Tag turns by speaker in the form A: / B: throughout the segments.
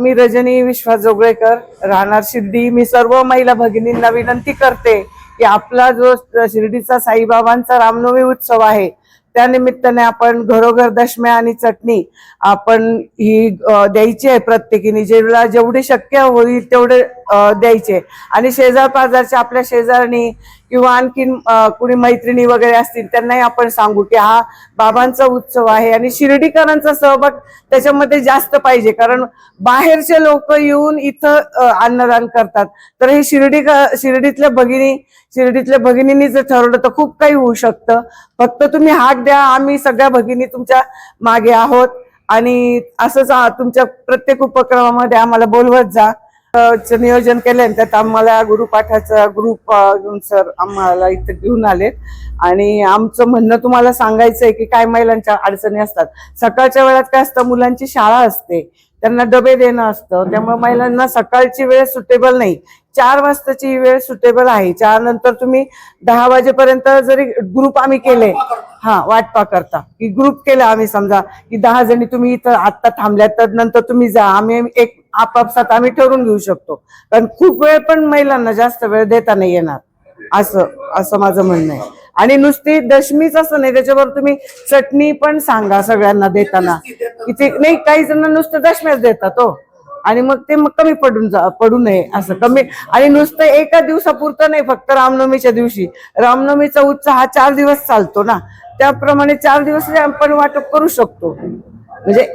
A: मी रजनी विश्वास जोगळेकर, राहणार शिर्डी. मी सर्व महिला भगिनींना विनंती करते की आपला जो शिर्डीचा साईबाबांचा रामनवमी उत्सव आहे त्या निमित्ताने आपण घरोघर दशम्या आणि चटणी आपण ही द्यायची आहे. प्रत्येकीने जेवढे शक्य होईल तेवढे द्यायचे. आणि शेजार पाजारच्या आपल्या शेजारणी किंवा आणखीन कुणी मैत्रिणी वगैरे असतील त्यांनाही आपण सांगू की हा बाबांचा उत्सव आहे आणि शिर्डीकरांचा सहभाग त्याच्यामध्ये जास्त पाहिजे, कारण बाहेरचे लोक येऊन इथं अन्नदान करतात. तर हे शिर्डीतल्या भगिनींनी जर ठरवलं तर खूप काही होऊ शकतं. फक्त तुम्ही हाक द्या, आम्ही सगळ्या भगिनी तुमच्या मागे आहोत आणि असंच तुमच्या प्रत्येक उपक्रमामध्ये आम्हाला बोलवत जा. नियोजन केले त्यात आम्हाला गुरुपाठाचा ग्रुप सर आम्हाला इथे घेऊन आलेत आणि आमचं म्हणणं तुम्हाला सांगायचं आहे की काय महिलांच्या अडचणी असतात. सकाळच्या वेळात काय असतं, मुलांची शाळा असते, त्यांना डबे देणं असतं, त्यामुळे महिलांना सकाळची वेळ सुटेबल नाही. 4 वाजताची वेळ सुटेबल आहे. 4 नंतर तुम्ही 10 वाजेपर्यंत जरी ग्रुप आम्ही केले, वाटपा करता की ग्रुप केला आम्ही, समजा की 10 जणी तुम्ही इथं आत्ता थांबल्यात तर नंतर तुम्ही जा, आम्ही एक आपापसात आम्ही ठरवून घेऊ शकतो. कारण खूप वेळ पण महिलांना जास्त वेळ देता नाही येणार, असं माझं म्हणणं आहे. आणि नुसती दशमीच असं नाही, त्याच्यावर तुम्ही चटणी पण सांगा सगळ्यांना देताना. इथे नाही, काही जण नुसतं दशम्याच देतात हो, आणि मग ते कमी पडू नये असं कमी. आणि नुसतं एका दिवसापुरतं नाही, फक्त रामनवमीच्या दिवशी. रामनवमीचा उत्सव हा 4 दिवस चालतो ना, त्याप्रमाणे 4 दिवस आपण वाटप करू शकतो. म्हणजे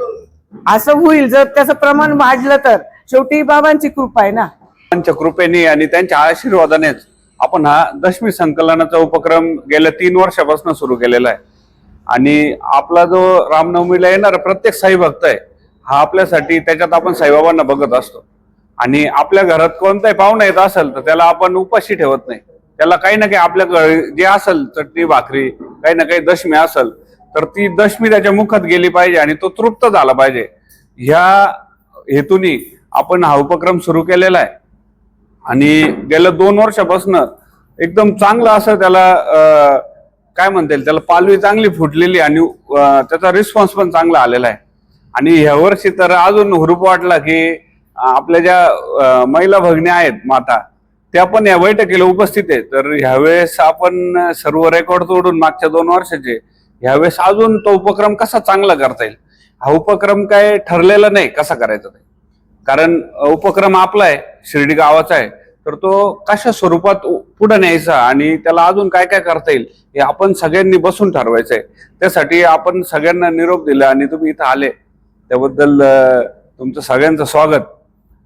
A: असं होईल जर त्याचं प्रमाण वाढलं तर. शेवटी बाबांची कृपा आहे ना.
B: त्यांच्या कृपेने आणि त्यांच्या आशीर्वादानेच आपण हा दशमी संकलनाचा उपक्रम गेल्या 3 वर्षापासून सुरू केलेला आहे. आणि आपला जो रामनवमीला येणारा प्रत्येक साई भक्त आहे हा आपल्यासाठी, त्याच्यात आपण साईबाबांना बघत असतो. आणि आपल्या घरात कोणताही पाहुणा येत असेल तर त्याला आपण उपाशी ठेवत नाही. त्याला काही ना काही आपल्या घरी जे असेल, चटणी भाकरी, काही ना काही दशमी असेल तर ती दशमी त्याच्या मुखात गेली पाहिजे आणि तो तृप्त झाला पाहिजे. ह्या हेतूने आपण हा उपक्रम सुरू केलेला आहे. आणि गेल्या 2 वर्षापासून एकदम चांगलं असं त्याला काय म्हणता येईल, त्याला पालवी चांगली फुटलेली आणि त्याचा रिस्पॉन्स पण चांगला आलेला आहे. आणि ह्या वर्षी तर अजून हुरूप वाटला की आपल्या ज्या महिला भगिनी आहेत माता, त्या पण या बैठकीला उपस्थित आहेत. तर ह्यावेळेस आपण सर्व रेकॉर्ड तोडून मागच्या 2 वर्षाचे ह्यावेळेस अजून तो उपक्रम कसा चांगला करता येईल, हा उपक्रम काय ठरलेला नाही कसा करायचा ते. कारण उपक्रम आपला आहे, शिर्डी गावाचा आहे, तर तो कशा स्वरूपात पुढे न्यायचा आणि त्याला अजून काय काय करता येईल हे आपण सगळ्यांनी बसून ठरवायचं आहे. त्यासाठी आपण सगळ्यांना निरोप दिला आणि तुम्ही इथं आले त्याबद्दल तुमचं सगळ्यांचं स्वागत.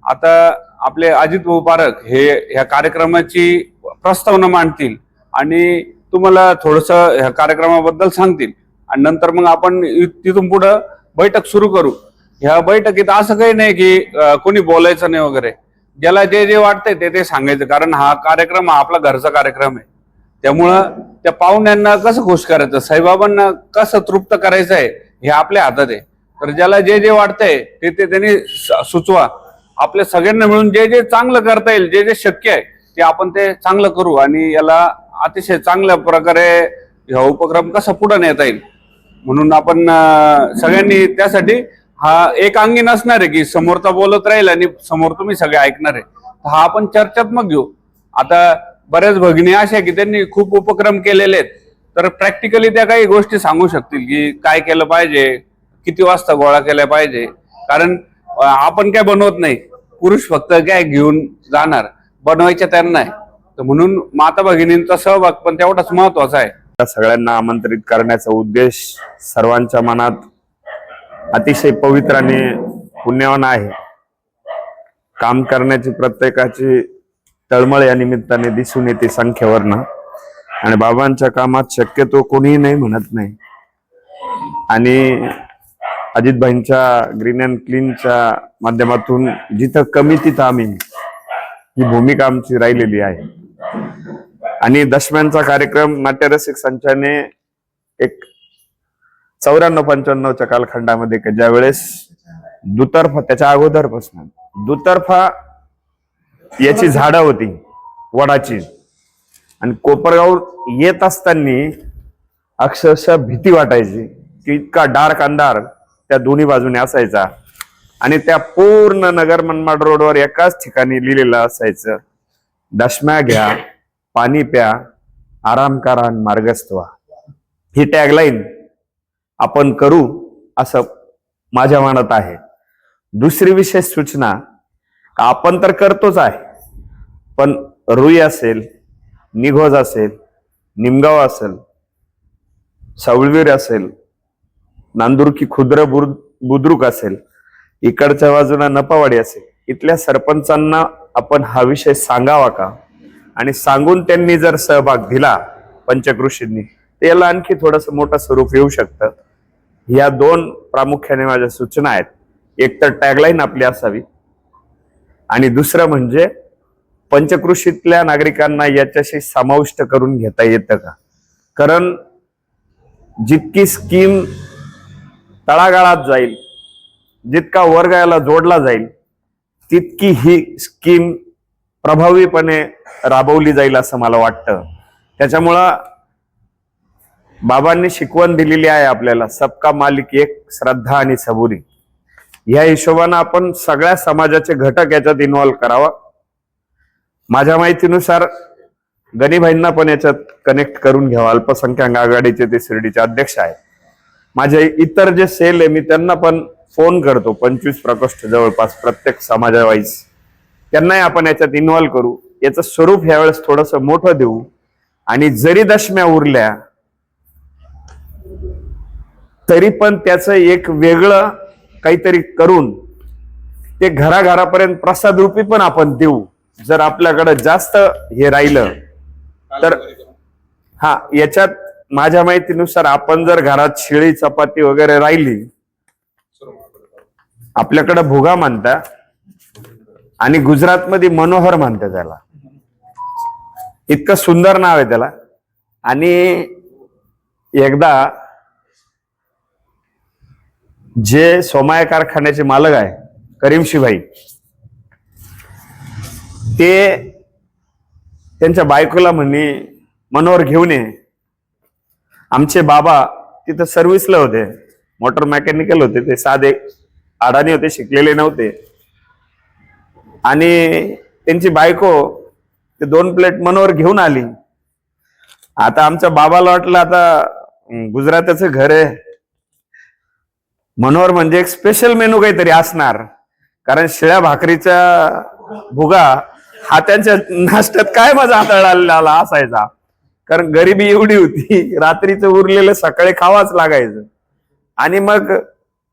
B: आता आपले अजित भाऊ पारख हे ह्या कार्यक्रमाची प्रस्तावना मांडतील आणि तुम्हाला थोडंसं ह्या कार्यक्रमाबद्दल सांगतील आणि नंतर मग आपण तिथून पुढं बैठक सुरू करू. ह्या बैठकीत असं काही नाही की कोणी बोलायचं नाही वगैरे, ज्याला जे जे वाटतंय ते सांगायचं. कारण हा कार्यक्रम हा आपला घरचा कार्यक्रम आहे. त्यामुळं त्या पाहुण्यांना कसं खुश करायचं, साईबाबांना कसं तृप्त करायचं आहे हे आपल्या हातात आहे. तर ज्याला जे जे वाटतंय ते त्यांनी सुचवा. आपल्या सगळ्यांना मिळून जे जे चांगलं करता येईल, जे जे शक्य आहे ते आपण ते चांगलं करू आणि याला अतिशय चांगल्या प्रकारे हा उपक्रम कसा पुढे नेता येईल म्हणून आपण सगळ्यांनी त्यासाठी हा एक अंगी नसणार आहे की समोरचा बोलत राहील आणि समोर तुम्ही सगळे ऐकणार आहे. हा आपण चर्चात्मक घेऊ. आता बऱ्याच भगिनी अशा की त्यांनी खूप उपक्रम केलेले आहेत, तर प्रॅक्टिकली त्या काही गोष्टी सांगू शकतील की काय केलं पाहिजे, किती वाजता गोळा केला पाहिजे. कारण आपण काय बनवत नाही, पुरुष फक्त काय घेऊन जाणार, बनवायच्या त्यांना आहे. तर म्हणून माता भगिनींचा सहभाग पण तेवढाच महत्वाचा आहे.
C: सगळ्यांना आमंत्रित करण्याचा उद्देश सर्वांच्या मनात अतिशय पवित्र आणि पुण्यवान आहे. काम करण्याची प्रत्येकाची तळमळ या निमित्ताने दिसून येते संख्येवरनं. आणि बाबांच्या कामात शक्यतो कोणीही नाही म्हणत नाही. आणि अजितभाईंच्या ग्रीन अँड क्लीनच्या माध्यमातून जिथं कमी तिथं आम्ही, ही भूमिका आमची राहिलेली आहे. आणि दशम्यांचा कार्यक्रम नाट्यरसिक संचाने एक 94-95च्या कालखंडामध्ये ज्या वेळेस दुतर्फा, त्याच्या अगोदरपासून दुतर्फा याची झाडं होती वडाची, आणि कोपरगाव येत असताना अक्षरशः भीती वाटायची की इतका डार्क अंधार त्या दोन्ही बाजूने असायचा. आणि त्या पूर्ण नगर मनमाड रोडवर एकाच ठिकाणी लिहिलेलं असायचं, दशम्या घ्या, पाणी प्या, आराम करा आणि मार्गस्थ व्हा. ही टॅगलाईन आपण करू असं माझ्या मनात आहे. दुसरी विशेष सूचना, आपण तर करतोच आहे, पण रुई असेल, निघोज असेल, निमगाव असेल, सावळवीर असेल, नांदुरकी खुद्र बुद्रुक असेल, इकडच्या बाजूला नपावाडी असेल, इथल्या सरपंचांना आपण हा विषय सांगावा का? आणि सांगून त्यांनी जर सहभाग दिला पंचकृषींनी, त्याला आणखी थोडस मोठं स्वरूप येऊ शकतं. या दोन प्रामुख्याने माझ्या सूचना आहेत. एक तर टॅगलाईन आपली असावी, आणि दुसरं म्हणजे पंचकृषीतल्या नागरिकांना याच्याशी समाविष्ट करून घेता येतं का? कारण जितकी स्कीम तळागाळात जाईल, जितका वर्ग याला जोडला जाईल, तितकी ही स्कीम प्रभावीपणे राबवली जाईल असं मला वाटतं. त्याच्यामुळं बाबांनी शिकवण दिलेली आहे आपल्याला, सबका मालिक एक, श्रद्धा आणि सबुरी. या हिशोबानं आपण सगळ्या समाजाचे घटक याच्यात इन्व्हॉल्व्ह करावा. माझ्या माहितीनुसार गणीभाईंना पण याच्यात कनेक्ट करून घ्यावा. अल्पसंख्याक आघाडीचे ते शिर्डीचे अध्यक्ष आहेत. माझे इतर जे सेल आहे मी त्यांना पण फोन करतो, 25 प्रकोष्ठ जवळपास प्रत्येक समाजावाईज, त्यांनाही आपण याच्यात इन्व्हॉल्व्ह करू. याचं स्वरूप ह्यावेळेस थोडस मोठं देऊ. आणि जरी दशम्या उरल्या तरी पण त्याचं एक वेगळं काहीतरी करून ते घराघरापर्यंत प्रसाद रूपी पण आपण देऊ. जर आपल्याकडे जास्त हे राहिलं तर हा, याच्यात माझ्या माहितीनुसार आपण जर घरात शिळी चपाती वगैरे राहिली, आपल्याकडे भुगा म्हणता आणि गुजरातमध्ये मनोहर म्हणतात त्याला, इतकं सुंदर नाव आहे त्याला. आणि एकदा जे सोमाया कारखान्याचे मालक आहे करीमशीभाई, ते त्यांच्या बायकोला म्हणे मनोहर घेऊन ये. आमचे बाबा तिथं सर्व्हिसला होते, मोटर मेकॅनिकल होते, ते साधे अडाणी होते, शिकलेले नव्हते. आणि त्यांची बायको ते 2 प्लेट मनोहर घेऊन आली. आता आमच्या बाबाला वाटलं आता गुजराताचं घर आहे, मनोहर म्हणजे एक स्पेशल मेनू काहीतरी असणार, कारण शिळ्या भाकरीचा भुगा हा त्यांच्या नाश्त्यात काय मजा हाताळायला असायचा. कारण गरिबी एवढी होती, रात्रीचं उरलेलं सकाळी खावाच लागायचं. आणि मग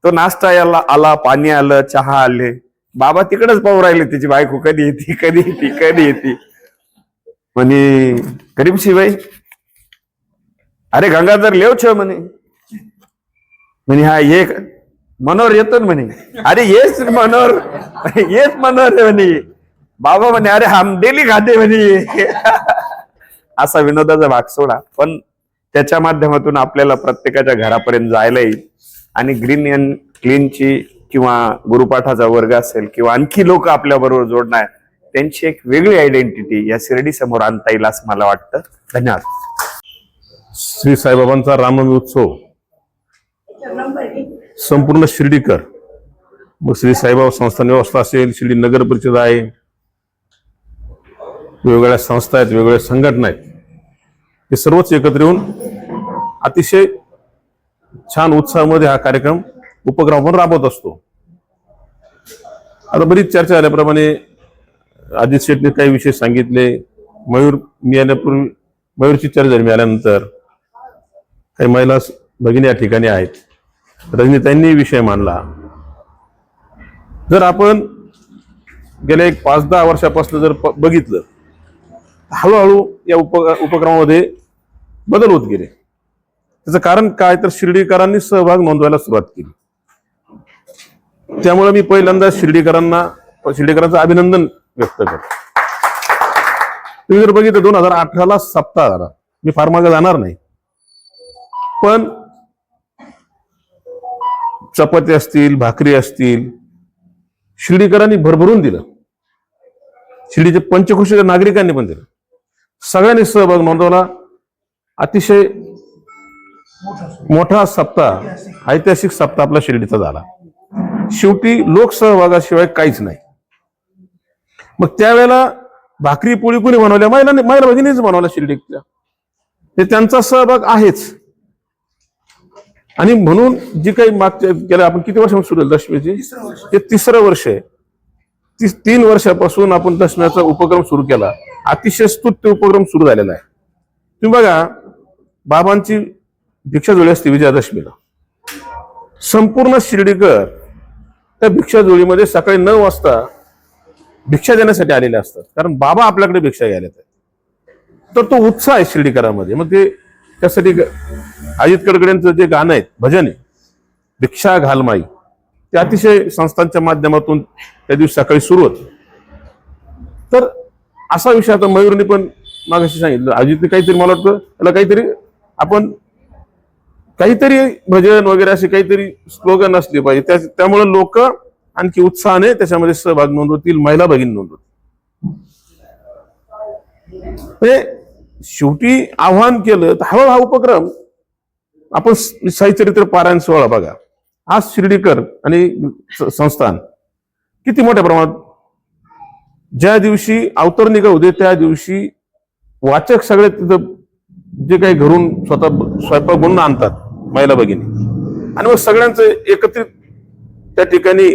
C: तो नाश्ता याला आला, पाणी आलं, चहा आले, बाबा तिकडेच पाहू राहिले तिची बायको कधी येते कधी येते कधी येते. म्हणे करीमशीबाई, अरे गंगाधर लेव छे म्हणे. म्हणे हा ये मनोहर येतो म्हणे. अरे येस मनोहर, येस मनोहर म्हणे. बाबा म्हणे अरे हम डेली खाते म्हणे. असा विनोदाचा भाग सोडा, पण त्याच्या माध्यमातून आपल्याला प्रत्येकाच्या घरापर्यंत जायला येईल. आणि ग्रीन अँड क्लीनची किंवा गुरुपाठाचा वर्ग असेल किंवा आणखी लोक आपल्या बरोबर जोडणार, त्यांची एक वेगळी आयडेंटिटी या शिर्डी समोर आणता येईल असं मला वाटतं. धन्यवाद.
D: श्री साईबाबांचा रामनवमी उत्सव संपूर्ण शिर्डीकर, मग श्री साईबाबा संस्थान व्यवस्था असेल, शिर्डी नगर परिषद आहे, वेगवेगळ्या संस्था आहेत, वेगवेगळ्या संघटना आहेत, हे सर्वच एकत्र येऊन अतिशय छान उत्साहामध्ये हा कार्यक्रम उपक्रम आपण राबवत असतो. आता बरीच चर्चा झाल्याप्रमाणे अजित शेट्टी काही विषय सांगितले. मयूर मी आल्यापूर्वी मयूरची चर्चा झाली, मी आल्यानंतर काही महिला भगिनी या ठिकाणी आहेत, रजनीताईंनी विषय मांडला. जर आपण गेल्या एक 5-10 वर्षापासून जर बघितलं, हळूहळू या उपक्रमामध्ये बदल होत गेले. त्याचं कारण काय, तर शिर्डीकरांनी सहभाग नोंदवायला सुरुवात केली. त्यामुळे मी पहिल्यांदा शिर्डीकरांचं अभिनंदन व्यक्त करतो. तुम्ही जर बघितलं 2018ला सप्ताह झाला, मी फार मागे जाणार नाही, पण चपाती असतील, भाकरी असतील, शिर्डीकरांनी भरभरून दिलं. शिर्डीचे पंचकृषीच्या नागरिकांनी पण दिलं. सगळ्यांनी सहभाग नोंदवला. अतिशय मोठा सप्ताह, ऐतिहासिक सप्ताह आपला शिर्डीचा झाला. शेवटी लोकसहभागाशिवाय काहीच नाही. मग त्यावेळेला भाकरी पोळी कोणी बनवल्या? महिला भगिनीच बनवल्या शिर्डीतल्या. हे त्यांचा सहभाग आहेच. आणि म्हणून जी काही मागच्या गेल्या आपण किती वर्षांपासून सुरू झालं दशमीची? हे 3रं वर्ष आहे. 3 वर्षापासून आपण दशम्याचा उपक्रम सुरू केला. अतिशय स्तुत्य उपक्रम सुरू झालेला आहे. तुम्ही बघा, बाबांची भिक्षाझोळी असते विजयादशमीला. संपूर्ण शिर्डीकर त्या भिक्षाझोळीमध्ये सकाळी 9 वाजता भिक्षा देण्यासाठी आलेले असतात, कारण बाबा आपल्याकडे भिक्षा घ्यायला येतात. तर तो उत्साह आहे शिर्डीकरांमध्ये. मग ते त्यासाठी अजित कडकडेंचं जे गाणं आहे, भजन आहे, भिक्षा घाल माई, ते अतिशय संस्थांच्या माध्यमातून त्या दिवशी सकाळी सुरू होतं. तर असा विषय आता मयूरने पण मागाशी सांगितलं, अजितने काहीतरी, मला वाटतं त्याला काहीतरी आपण काहीतरी भजन वगैरे असे काहीतरी स्लोगन असले पाहिजे. त्यामुळे लोक आणखी उत्साहाने त्याच्यामध्ये सहभाग नोंदवतील, महिला भगिनी नोंदवतील. शेवटी आव्हान केलं तर हा उपक्रम आपण साईचरित्र पारायण सोहळा बघा. आज शिर्डीकर आणि संस्थान किती मोठ्या प्रमाणात, ज्या दिवशी अवतरणिका होते त्या दिवशी वाचक सगळे तिथं जे काही घरून स्वतः स्वयंपाक बनवून आणतात महिला भगिनी, आणि मग सगळ्यांचं एकत्रित त्या ठिकाणी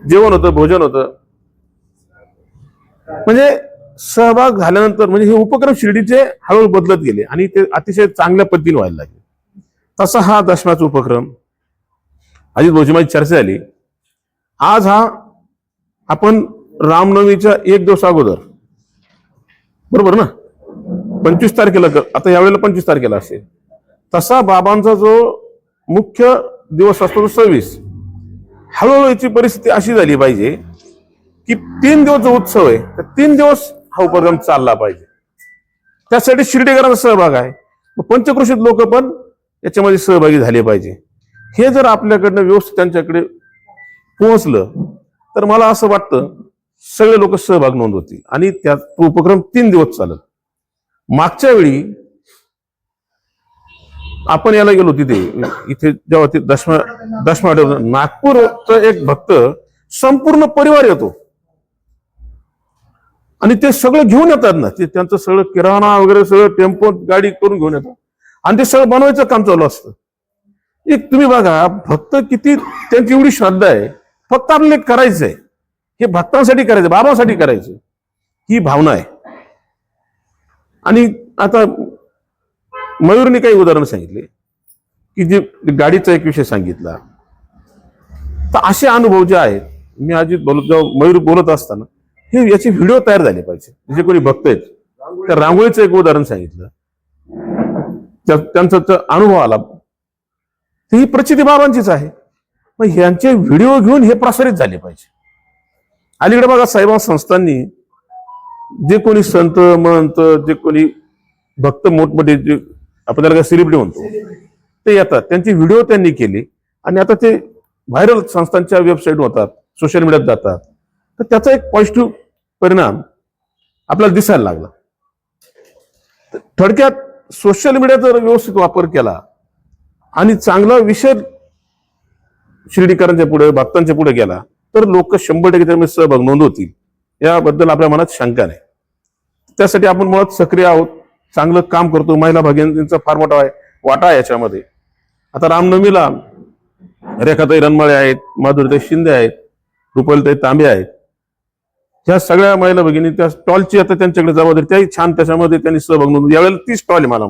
D: जेवण होतं, भोजन होतं. म्हणजे सहभाग झाल्यानंतर म्हणजे हे उपक्रम शिर्डीचे हळूहळू बदलत गेले आणि ते अतिशय चांगल्या पद्धतीने व्हायला लागले. तसा हा दशम्याचा उपक्रम अजित भाऊची माझी चर्चा झाली. आज हा आपण रामनवमीच्या 1 दिवस अगोदर, बरोबर ना, 25 तारखेला, आता यावेळेला 25 तारखेला असेल, तसा बाबांचा जो मुख्य दिवस असतो तो 26. हळूहळू याची परिस्थिती अशी झाली पाहिजे की 3 दिवस जो उत्सव आहे तर 3 दिवस हा उपक्रम चालला पाहिजे. त्यासाठी शिर्डीकरांचा सहभाग आहे. पंचक्रोशीत लोक पण याच्यामध्ये सहभागी झाले पाहिजे. हे जर आपल्याकडनं व्यवस्थित त्यांच्याकडे पोहोचलं तर मला असं वाटतं सगळे लोक सहभाग नोंदवतील आणि त्या तो उपक्रम 3 दिवस चालत. मागच्या वेळी आपण याला गेलो तिथे, इथे जेव्हा ते दशमा नागपूरचा एक भक्त संपूर्ण परिवार येतो आणि ते सगळं घेऊन येतात ना, ते त्यांचं सगळं किराणा वगैरे सगळं टेम्पो गाडी करून घेऊन येतात आणि ते सगळं बनवायचं काम चालू असतं. एक तुम्ही बघा भक्त किती त्यांची एवढी श्रद्धा आहे, फक्त आपल्याला करायचं आहे, हे भक्तांसाठी करायचं, बाबांसाठी करायचं, ही भावना आहे. आणि आता मयूरने काही उदाहरण सांगितले की जे गाडीचा एक विषय सांगितला, तर असे अनुभव जे आहेत, मी अजित बोलत जेव्हा मयूर बोलत असताना हे याचे व्हिडिओ तयार झाले पाहिजे. जे कोणी भक्त आहेत त्या रांगोळीचं एक उदाहरण सांगितलं, त्यांचा अनुभव आला, ही प्रचिती बाबांचीच आहे. मग यांचे व्हिडिओ घेऊन हे प्रसारित झाले पाहिजे. अलीकडे बघा साईबाबा संस्थांनी जे कोणी संत महंत, जे कोणी भक्त मोठमोठे, जे आपण त्याला सेलिब्रिटी म्हणतो, ते येतात, त्यांची व्हिडिओ त्यांनी केली आणि आता ते व्हायरल संस्थांच्या वेबसाईट होतात, सोशल मीडियात जातात. तर त्याचा एक पॉझिटिव्ह परिणाम आपल्याला दिसायला लागला. थोडक्यात सोशल मीडियाचा व्यवस्थित वापर केला आणि चांगला विषय शिर्डीकरांच्या पुढे, भक्तांच्या पुढे गेला तर लोक 100% त्यामध्ये सहभाग नोंदवतील, याबद्दल आपल्या मनात शंका नाही. त्यासाठी आपण मुळात सक्रिय आहोत, चांगलं काम करतो. महिला भगिनींचा फार मोठा वाटा आहे याच्यामध्ये. आता रामनवमीला रेखाताई रणमाळे आहेत, माधुरीताई शिंदे आहेत, रुपालीताई तांबे आहेत, ह्या सगळ्या महिला भगिनी त्या स्टॉलची आता त्यांच्याकडे जबाबदारी, त्याही छान त्याच्यामध्ये त्यांनी सहभाग नोंदवून. यावेळेला 30 स्टॉल आहे, मला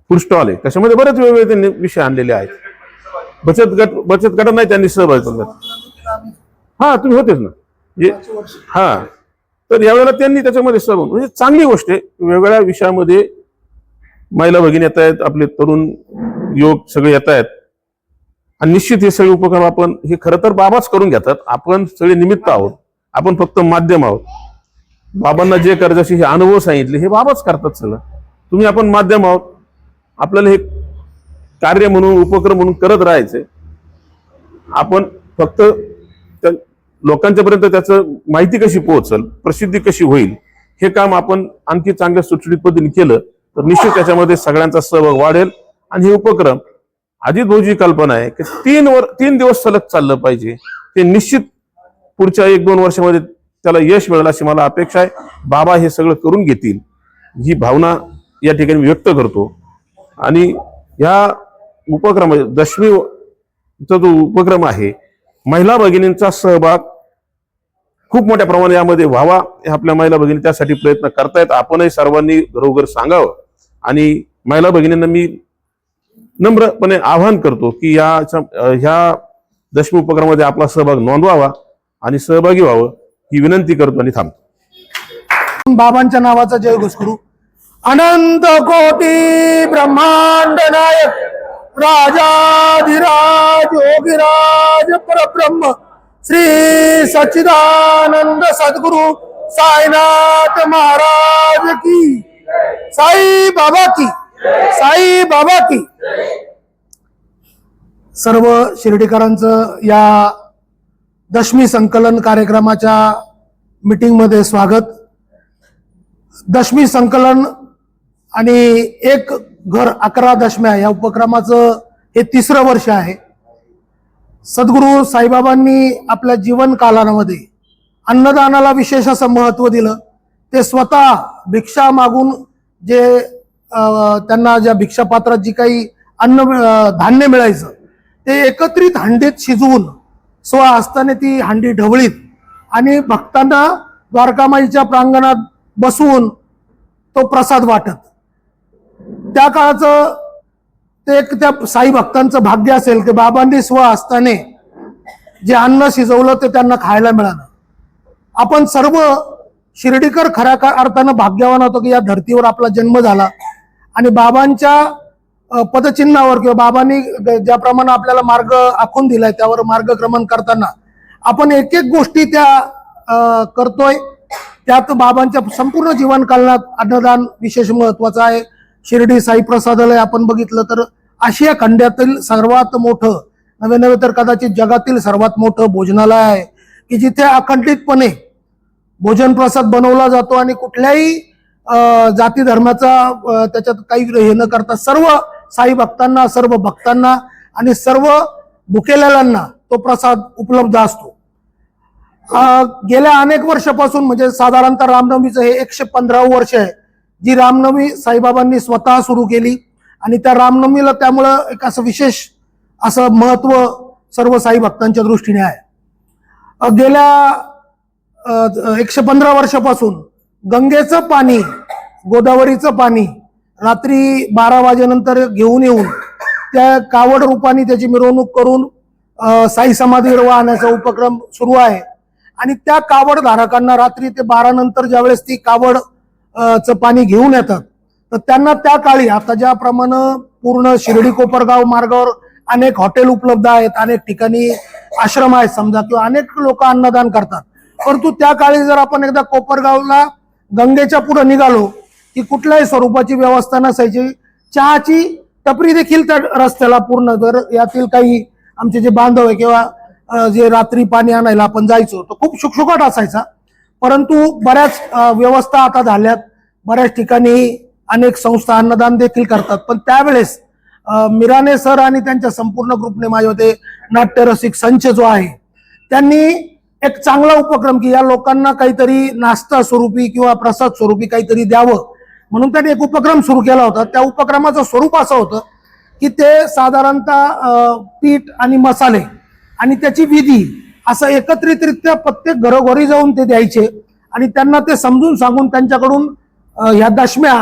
D: फुल स्टॉल आहे, त्याच्यामध्ये बरेच वेगवेगळे त्यांनी विषय आणलेले आहेत. बचत गटात नाही त्यांनी सहभाग केला. हा, तुम्ही होतेच ना. हा, तर यावेळेला त्यांनी त्याच्यामध्ये सहभाग, म्हणजे चांगली गोष्ट आहे. वेगवेगळ्या विषयामध्ये महिला भगिनी येत आहेत, आपले तरुण युवक सगळे येत आहेत आणि निश्चित हे सगळे उपक्रम आपण, हे खरं तर बाबाच करून घेतात, आपण सगळे निमित्त आहोत, आपण फक्त माध्यम आहोत. बाबांना जे करायचे हे अनुभव सांगितले हे बाबाच करतात सगळं, तुम्ही आपण माध्यम आहोत. आपल्याला हे कार्य म्हणून, उपक्रम म्हणून करत राहायचे. आपण फक्त लोकांच्या पर्यंत त्याचं माहिती कशी पोहोचल, प्रसिद्धी कशी होईल, हे काम आपण आणखी चांगल्या सुटसुटीत पद्धतीने केलं तर निश्चित त्याच्यामध्ये सगळ्यांचा सहभाग वाढेल आणि हे उपक्रम अजित भाऊची कल्पना आहे की 3 दिवस सलग चाललं पाहिजे. ते निश्चित पुढच्या 1-2 वर्षामध्ये त्याला यश मिळेल अशी मला अपेक्षा आहे. बाबा हे सगळं करून घेतील ही भावना या ठिकाणी व्यक्त करतो. आणि या उपक्रम दशमीचा जो उपक्रम आहे, महिला भगिनींचा सहभाग खूप मोठ्या प्रमाणात यामध्ये व्हावा. आपल्या महिला भगिनी त्यासाठी प्रयत्न करतायत. आपणही सर्वांनी घरोघर सांगावं. आणि महिला भगिनींना मी नम्रपणे आवाहन करतो की ह्या दशमी उपक्रमामध्ये आपला सहभाग नोंदवावा आणि सहभागी व्हावं ही विनंती करतो आणि थांबतो.
E: बाबांच्या नावाचा जयघोष करू. अनंत कोटी ब्रह्मांड नायक राजाधिराज योगीराज परब्रह्म श्री सच्चिदानंद सद्गुरु साईनाथ महाराज की, साई बाबा की, साई बाबा की. सर्व शिर्डीकरांचं या दशमी संकलन कार्यक्रमाच्या मीटिंगमध्ये स्वागत. दशमी संकलन आणि एक घर 11 दशम्या या उपक्रमाचं हे 3रं वर्ष आहे. सद्गुरू साईबाबांनी आपल्या जीवन कालामध्ये अन्नदानाला विशेष असं महत्व दिलं. ते स्वतः भिक्षा मागून जे त्यांना ज्या भिक्षापात्रात जी काही धान्य मिळायचं ते एकत्रित हंडीत शिजवून स्वहस्ताने ती हंडी ढवळीत आणि भक्तांना द्वारकामाईच्या प्रांगणात बसवून तो प्रसाद वाटत. त्या काळाचं ते एक त्या साई भक्तांचं भाग्य असेल की बाबांनी स्वहस्ताने जे अन्न शिजवलं ते त्यांना खायला मिळालं. आपण सर्व शिर्डीकर खऱ्या अर्थानं भाग्यवान होतो की या धर्तीवर आपला जन्म झाला आणि बाबांच्या पदचिन्हावर किंवा बाबांनी ज्याप्रमाणे आपल्याला मार्ग आखून दिलाय त्यावर मार्गक्रमण करताना आपण एक एक गोष्टी त्या करतोय. त्यात बाबांच्या संपूर्ण जीवन काळात अन्नदान विशेष महत्वाचं आहे. शिर्डी साई प्रसादालय आपण बघितलं तर आशिया खंडातील सर्वात मोठं, नवे तर कदाचित जगातील सर्वात मोठं भोजनालय आहे की जिथे अखंडितपणे भोजन प्रसाद बनवला जातो आणि कुठल्याही जाती धर्माचा त्याच्यात काही हे न करता सर्व साई भक्तांना, सर्व भक्तांना आणि सर्व भुकेलेल्यांना तो प्रसाद उपलब्ध असतो. गेल्या अनेक वर्षापासून म्हणजे साधारणतः रामनवमीचं हे 115वं वर्ष आहे जी रामनवमी साईबाबांनी स्वतः सुरू केली आणि त्या रामनवमीला त्यामुळं एक असं विशेष असं महत्व सर्व साई भक्तांच्या दृष्टीने आहे. गेल्या 115 वर्षापासून गंगेचं पाणी, गोदावरीचं पाणी रात्री 12 वाजेनंतर घेऊन येऊन त्या कावड रूपाने त्याची मिरवणूक करून साई समाधीवर वाहण्याचा उपक्रम सुरू आहे. आणि त्या कावड धारकांना रात्री ते 12 नंतर ज्यावेळेस ती कावड चं पाणी घेऊन येतात तर त्यांना त्या काळी आता ज्याप्रमाणे पूर्ण शिर्डी कोपरगाव मार्गावर अनेक हॉटेल उपलब्ध आहेत, अनेक ठिकाणी आश्रम आहेत समजा किंवा अनेक लोक अन्नदान करतात. परंतु त्या काळी जर आपण एकदा कोपरगावला गंगेच्या पुढे निघालो की कुठल्याही स्वरूपाची व्यवस्था नसायची. चहाची टपरी देखील त्या रस्त्याला पूर्ण, जर यातील काही आमचे जे बांधव आहे किंवा जे रात्री पाणी आणायला आपण जायचो तो खूप शुकशुकाट असायचा. परंतु बऱ्याच व्यवस्था आता झाल्यात. बऱ्याच ठिकाणी अनेक संस्था अन्नदान देखील करतात. पण त्यावेळेस मिराने सर आणि त्यांच्या संपूर्ण ग्रुपने, माझ्या होते नाट्यरसिक संच जो आहे, त्यांनी एक चांगला उपक्रम की या लोकांना काहीतरी नाश्ता स्वरूपी किंवा प्रसाद स्वरूपी काहीतरी द्यावं म्हणून त्यांनी एक उपक्रम सुरू केला होता. त्या उपक्रमाचं स्वरूप असं होतं की ते साधारणतः पीठ आणि मसाले आणि त्याची विधी असं एकत्रितरित्या प्रत्येक घरोघरी जाऊन ते द्यायचे आणि त्यांना ते समजून सांगून त्यांच्याकडून ह्या दशम्या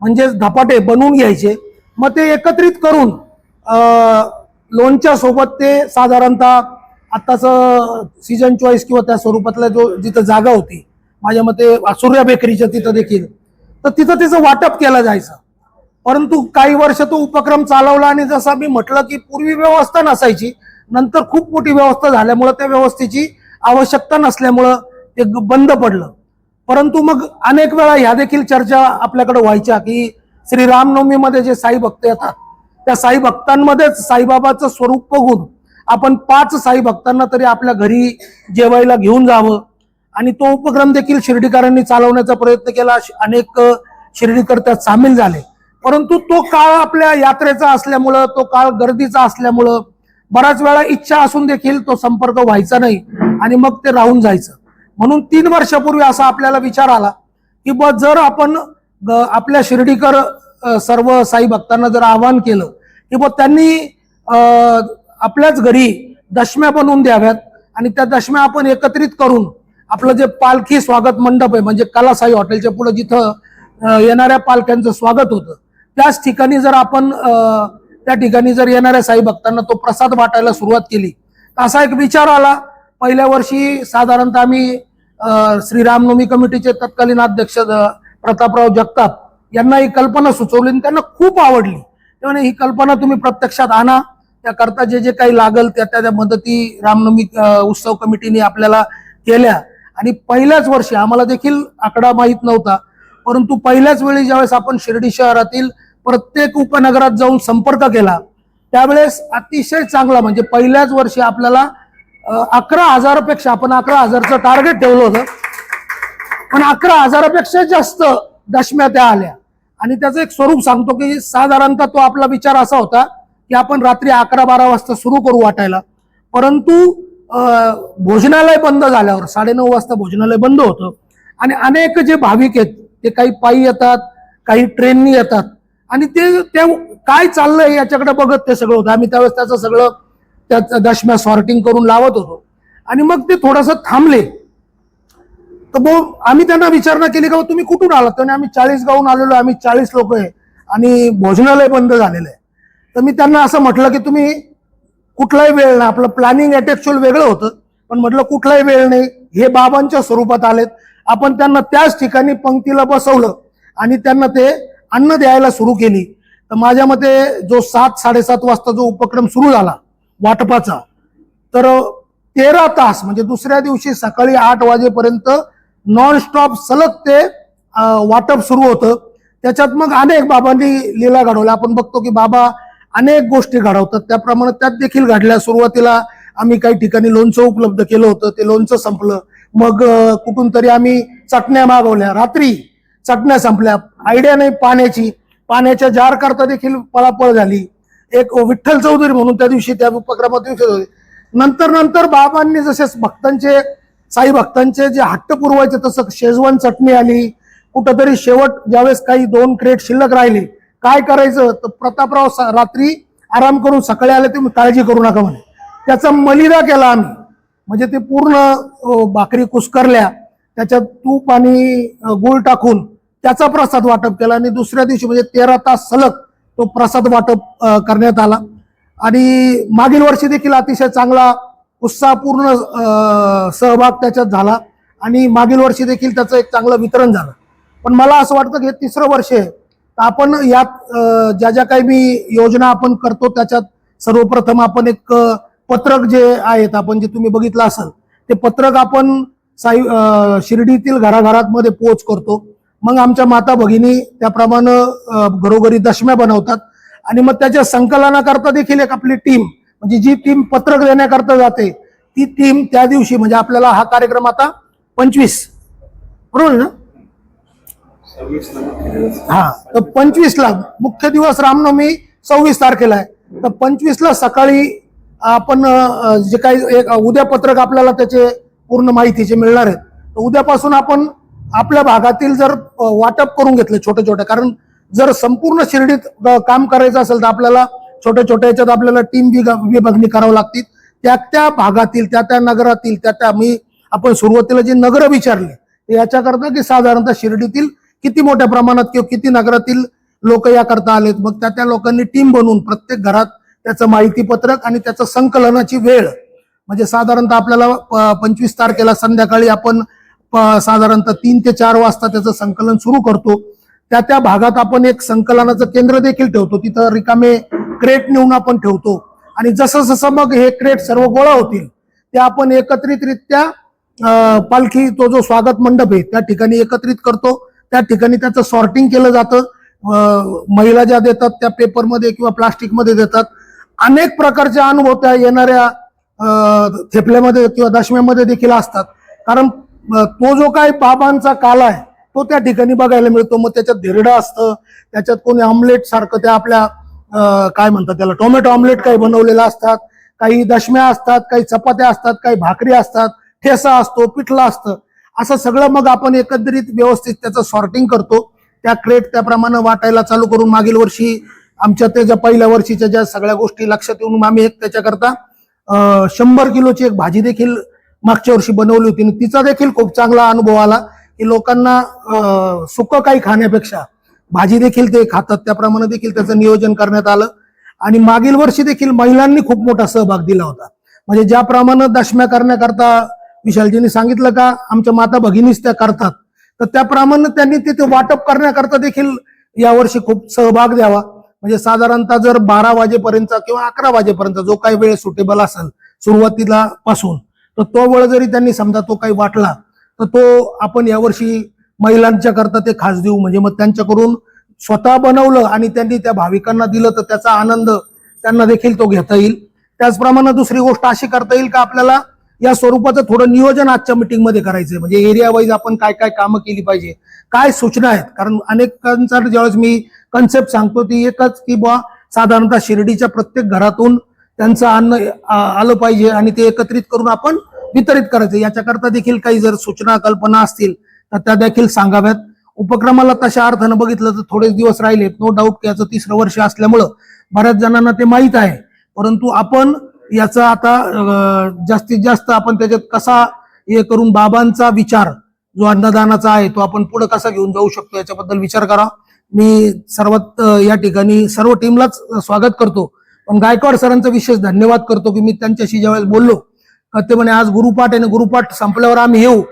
E: म्हणजे धपाटे बनवून घ्यायचे. मग ते एकत्रित करून लोणच्या सोबत ते साधारणतः आत्ताच सीजन चॉईस किंवा त्या स्वरूपातला जो जिथं जागा होती माझ्या मते सूर्या बेकरीच्या तिथं देखील, तर तिथं त्याचं वाटप केलं जायचं. परंतु काही वर्ष तो उपक्रम चालवला आणि जसं मी म्हटलं की पूर्वी व्यवस्था नसायची, नंतर खूप मोठी व्यवस्था झाल्यामुळं त्या व्यवस्थेची आवश्यकता नसल्यामुळं ते बंद पडलं. परंतु मग अनेक वेळा ह्या देखील चर्चा आपल्याकडे व्हायच्या की श्री रामनवमीमध्ये जे साई भक्त येतात त्या साई भक्तांमध्येच साईबाबाचं स्वरूप बघून आपण 5 साई भक्तांना तरी आपल्या घरी जेवायला घेऊन जावं आणि तो उपक्रम देखील शिर्डीकरांनी चालवण्याचा प्रयत्न केला. अनेक शिर्डीकर त्यात सामील झाले. परंतु तो काळ आपल्या यात्रेचा असल्यामुळं, तो काळ गर्दीचा असल्यामुळं बऱ्याच वेळा इच्छा असून देखील तो संपर्क व्हायचा नाही आणि मग ते राहून जायचं. म्हणून 3 वर्षापूर्वी असा आपल्याला विचार आला की जर आपण आपल्या शिर्डीकर सर्व साई भक्तांना जर आवाहन केलं की त्यांनी आपल्याच घरी दशम्या बनवून द्याव्यात आणि त्या दशम्या आपण एकत्रित करून आपलं जे पालखी स्वागत मंडप आहे, म्हणजे कलासाई हॉटेलच्या पुढे जिथं येणाऱ्या पालख्यांचं स्वागत होतं, त्याच ठिकाणी जर आपण त्या ठिकाणी जर येणाऱ्या साई भक्तांना तो प्रसाद वाटायला सुरुवात केली, तर असा एक विचार आला. पहिल्या वर्षी साधारणतः आम्ही श्री रामनवमी कमिटीचे तत्कालीन अध्यक्ष प्रतापराव जगताप यांना ही कल्पना सुचवली आणि त्यांना खूप आवडली. त्यामुळे ही कल्पना तुम्ही प्रत्यक्षात आणा, त्याकरता जे जे काही लागल त्या मदती रामनवमी उत्सव कमिटीने आपल्याला केल्या. आणि पहिल्याच वर्षी आम्हाला देखील आकडा माहीत नव्हता, परंतु पहिल्याच वेळी ज्यावेळेस आपण शिर्डी शहरातील प्रत्येक उपनगरात जाऊन संपर्क केला त्यावेळेस अतिशय चांगला, म्हणजे पहिल्याच वर्षी आपल्याला 11,000पेक्षा, आपण 11,000चं टार्गेट ठेवलं होतं, पण 11,000पेक्षा जास्त दशम्या त्या आल्या. आणि त्याचं एक स्वरूप सांगतो की साधारणतः तो आपला विचार असा होता की आपण रात्री 11-12 वाजता सुरू करू वाटायला, परंतु भोजनालय बंद झाल्यावर 9:30 वाजता भोजनालय बंद होतं आणि अनेक जे भाविक आहेत ते काही पायी येतात, काही ट्रेननी येतात आणि ते काय चाललंय याच्याकडे बघत ते सगळं होतं. आम्ही त्यावेळेस त्याचं सगळं त्या दशम्या सॉर्टिंग करून लावत होतो आणि मग ते थोडंसं थांबले. तर आम्ही त्यांना विचारणा केली का तुम्ही कुठून आलात? त्याने आम्ही 40 गावून आलेलो, आम्ही 40 लोक आहे आणि भोजनालय बंद झालेलं आहे. तर मी त्यांना असं म्हटलं की तुम्ही कुठलाही वेळ नाही, आपलं प्लॅनिंग ऍक्च्युअल वेगळं होतं, पण म्हटलं कुठलाही वेळ नाही, हे बाबांच्या स्वरूपात आलेत. आपण त्यांना त्याच ठिकाणी पंक्तीला बसवलं आणि त्यांना ते अन्न द्यायला सुरू केली. तर माझ्या मते जो 7-7:30 वाजता जो उपक्रम सुरू झाला वाटपाचा, तर 13 तास म्हणजे दुसऱ्या दिवशी सकाळी 8 वाजेपर्यंत नॉन स्टॉप सलग ते वाटप सुरू होतं. त्याच्यात मग अनेक बाबांनी लीला घडवल्या. आपण बघतो की बाबा अनेक गोष्टी घडवतात, त्याप्रमाणे त्यात देखील घडल्या. सुरुवातीला आम्ही काही ठिकाणी लोणचं उपलब्ध केलं होतं, ते लोणचं संपलं. मग कुठून तरी आम्ही चटण्या मागवल्या, रात्री चटण्या संपल्या. आयडिया नाही पाण्याच्या जार करता देखील पळापळ झाली. एक विठ्ठल चौधरी म्हणून त्या दिवशी त्या उपक्रमात दिवशी होते. नंतर बाबांनी जसे भक्तांचे, साई भक्तांचे जे हट्ट पुरवायचे तसं शेजवान चटणी आली. कुठंतरी शेवट ज्यावेळेस काही 2 क्रेट शिल्लक राहिले, काय करायचं तर प्रतापराव रात्री आराम करून सकाळी आले, तुम्ही काळजी करू नका म्हणे. त्याचा मलिदा केला आम्ही, म्हणजे ते पूर्ण भाकरी कुस्करल्या, त्याच्यात तूप आणि गुळ टाकून त्याचा प्रसाद वाटप केला आणि दुसऱ्या दिवशी म्हणजे 13 तास सलग तो प्रसाद वाटप करण्यात आला. आणि मागील वर्षी देखील अतिशय चांगला उत्साहपूर्ण सहभाग त्याच्यात झाला आणि मागील वर्षी देखील त्याचं एक चांगलं वितरण झालं. पण मला असं वाटतं की हे 3रं वर्ष आहे. आपण यात ज्या काही मी योजना आपण करतो त्याच्यात सर्वप्रथम आपण एक पत्रक जे आहेत, आपण जे तुम्ही बघितलं असाल ते पत्रक आपण शिर्डीतील घराघरात मध्ये पोच करतो. मग आमच्या माता भगिनी त्याप्रमाणे घरोघरी दशम्या बनवतात आणि मग त्याच्या संकलनाकरता देखील एक आपली टीम, म्हणजे जी टीम पत्रक देण्याकरता जाते ती टीम त्या दिवशी, म्हणजे आपल्याला हा कार्यक्रम आता 25 बरोबर ना, हा, तर 25ला मुख्य दिवस रामनवमी 26 तारखेला आहे. तर 25ला सकाळी आपण जे काही उद्या पत्रक आपल्याला त्याचे पूर्ण माहितीचे मिळणार आहेत. तर उद्यापासून आपण आपल्या भागातील जर वाटप करून घेतले छोटे, कारण जर संपूर्ण शिर्डीत काम करायचं असेल तर आपल्याला छोट्या याच्यात आपल्याला टीम विभागणी करावी लागतील. त्या भागातील, त्या नगरातील, आपण सुरुवातीला जी नगरं विचारली याच्याकरता की साधारणतः शिर्डीतील किती मोठ्या प्रमाणात किंवा किती नगरातील लोक याकरता आलेत, मग त्या लोकांनी टीम बनवून प्रत्येक घरात त्याचं माहिती पत्रक आणि त्याचं संकलनाची वेळ, म्हणजे साधारणतः आपल्याला 25 तारखेला संध्याकाळी आपण साधारणतः 3 ते 4 वाजता त्याचं संकलन सुरू करतो. त्या भागात आपण एक संकलनाचं केंद्र देखील ठेवतो, तिथं रिकामे क्रेट नेऊन आपण ठेवतो आणि जसं मग हे क्रेट सर्व गोळा होतील ते आपण एकत्रितरित्या पालखी, तो जो स्वागत मंडप आहे त्या ठिकाणी एकत्रित करतो. त्या ठिकाणी त्याचं सॉर्टिंग केलं जातं. महिला ज्या देतात त्या पेपरमध्ये किंवा प्लास्टिकमध्ये देतात. अनेक प्रकारचे अनुभव त्या येणाऱ्या थेपल्यामध्ये किंवा दशम्यामध्ये देखील असतात, कारण तो जो काही बाबांचा काल आहे तो त्या ठिकाणी बघायला मिळतो. मग त्याच्यात धिरडं असतं, त्याच्यात कोणी ऑमलेट सारखं त्या आपल्या काय म्हणतात त्याला टोमॅटो ऑमलेट काही बनवलेलं असतात, काही दशम्या असतात, काही चपात्या असतात, काही भाकरी असतात, ठेसा असतो, पिठलं असतं. असं सगळं मग आपण एकत्रित व्यवस्थित त्याचं सॉर्टिंग करतो. त्या क्रेट त्याप्रमाणे वाटायला चालू करून मागील वर्षी आमच्या त्याच्या पहिल्या वर्षीच्या ज्या सगळ्या गोष्टी लक्षात येऊन आम्ही एक त्याच्याकरता 100 किलोची एक भाजी देखील मागच्या वर्षी बनवली होती. तिचा देखील खूप चांगला अनुभव आला की लोकांना सुकं काही खाण्यापेक्षा भाजी देखील ते खातात, त्याप्रमाणे देखील त्याचं नियोजन करण्यात आलं. आणि मागील वर्षी देखील महिलांनी खूप मोठा सहभाग दिला होता. म्हणजे ज्याप्रमाणे दशम्या करण्याकरता विशालजींनी सांगितलं का आमच्या माता भगिनीच त्या करतात, तर त्याप्रमाणे त्यांनी तिथे वाटप करण्याकरता देखील यावर्षी खूप सहभाग द्यावा. म्हणजे साधारणतः जर 12 वाजेपर्यंत किंवा 11 वाजेपर्यंत जो काही वेळ सुटेबल असेल सुरुवातीला पासून, तर तो वेळ जरी त्यांनी समजा तो काही वाटला तर तो आपण यावर्षी महिलांच्या करता ते खास देऊ. म्हणजे मग त्यांच्याकडून स्वतः बनवलं आणि त्यांनी त्या भाविकांना दिलं तर त्याचा आनंद त्यांना देखील तो घेता येईल. त्याचप्रमाणे दुसरी गोष्ट अशी करता येईल का आपल्याला या स्वरूपाचं थोडं नियोजन आजच्या मीटिंगमध्ये करायचंय. म्हणजे एरिया वाईज आपण काय काय कामं केली पाहिजे, काय सूचना आहेत. कारण अनेकांचा ज्यावेळेस मी कन्सेप्ट सांगतो ती एकच की बुवा साधारणतः शिर्डीच्या प्रत्येक घरातून त्यांचं अन्न आलं पाहिजे आणि ते एकत्रित करून आपण वितरित करायचं. याच्याकरता देखील काही जर सूचना कल्पना असतील तर त्या देखील सांगाव्यात. उपक्रमाला तशा अर्थानं बघितलं तर थोडेच दिवस राहिलेत. नो डाऊट की याचं 3रं वर्ष असल्यामुळं बऱ्याच जणांना ते माहीत आहे. परंतु आपण याचा आता जास्तीत जास्त आपण त्याच्यात कसा हे करून बाबांचा विचार जो अन्नदानाचा आहे तो आपण पुढे कसा घेऊन जाऊ शकतो याच्याबद्दल विचार करा. मी सर्वात या ठिकाणी सर्व टीमलाच स्वागत करतो, पण गायकवाड सरांचा विशेष धन्यवाद करतो की मी त्यांच्याशी ज्यावेळेस बोललो ते म्हणे आज गुरुपाठ आहे, गुरुपाठ संपल्यावर आम्ही येऊ.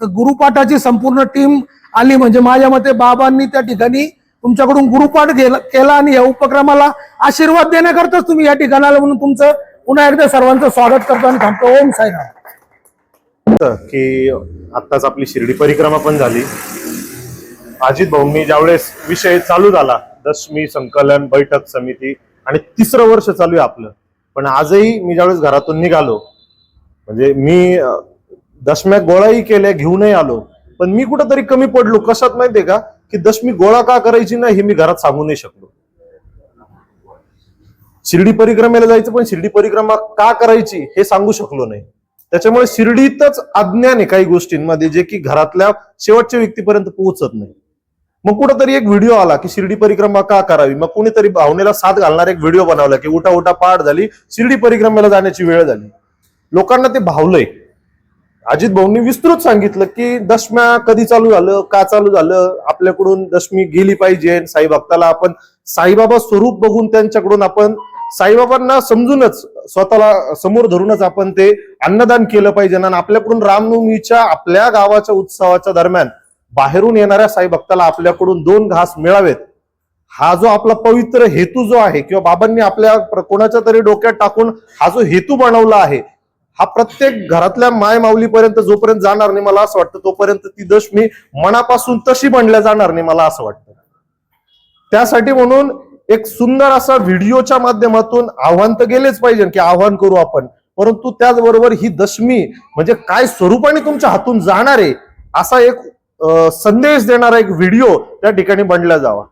E: तर गुरुपाठाची संपूर्ण टीम आली म्हणजे माझ्या मते बाबांनी त्या ठिकाणी तुमच्याकडून गुरुपाठ केला आणि या उपक्रमाला आशीर्वाद देण्याकरताच तुम्ही या ठिकाणाला म्हणून तुमचं पुन्हा एकदा सर्वांचं स्वागत करतो आणि थांबतो. ओम साईराम.
F: की आत्ताच आपली शिर्डी परिक्रमा पण झाली. अजित भाऊंनी ज्यावेळेस विषय चालू झाला दशमी संकलन बैठक समिती आणि 3रं वर्ष चालू आहे आपलं, पण आजही मी ज्यावेळेस घरातून निघालो म्हणजे मी दशम्या गोळाही केल्या घेऊनही आलो, पण मी कुठंतरी कमी पडलो. कशात माहितीये का की दशमी गोळा का करायची नाही हे मी घरात सांगू नाही शकलो. शिर्डी परिक्रमेला जायचं पण शिर्डी परिक्रमा का करायची हे सांगू शकलो नाही. त्याच्यामुळे शिर्डीतच अज्ञान आहे काही गोष्टींमध्ये जे की घरातल्या शेवटच्या व्यक्तीपर्यंत पोहोचत नाही. मग कुठंतरी एक व्हिडिओ आला की शिर्डी परिक्रमा का करावी, मग कोणीतरी भावनेला साथ घालणार एक व्हिडिओ बनवला की उठा उठा पाठ झाली, शिर्डी परिक्रमेला जाण्याची वेळ झाली. लोकांना ते भावलंय. अजित भाऊंनी विस्तृत सांगितलं की दशम्या कधी चालू झालं, का चालू झालं, आपल्याकडून दशमी गेली पाहिजे, साई भक्ताला आपण साईबाबा स्वरूप बघून त्यांच्याकडून आपण साईबाबांना समजूनच स्वतःला समोर धरूनच आपण ते अन्नदान केलं पाहिजे. आणि आपल्याकडून रामनवमीच्या आपल्या गावाच्या उत्सवाच्या दरम्यान बाहेरून येणाऱ्या साई भक्ताला आपल्याकडून 2 घास मिळावेत हा जो आपला पवित्र हेतू जो आहे किंवा बाबांनी आपल्या कोणाच्या तरी डोक्यात टाकून हा जो हेतू बनवला आहे हा प्रत्येक घरातल्या माय माऊलीपर्यंत जोपर्यंत जाणार नाही मला असं वाटतं तोपर्यंत ती दशमी मनापासून तशी बनल्या जाणार नाही मला असं वाटतं. त्यासाठी म्हणून एक सुंदर असा व्हिडिओच्या माध्यमातून आव्हान तर गेलेच पाहिजे की आव्हान करू आपण, परंतु त्याचबरोबर ही दशमी म्हणजे काय स्वरूपाने तुमच्या हातून जाणार आहे असा एक संदेश देणारा एक व्हिडिओ त्या ठिकाणी बनला जावा.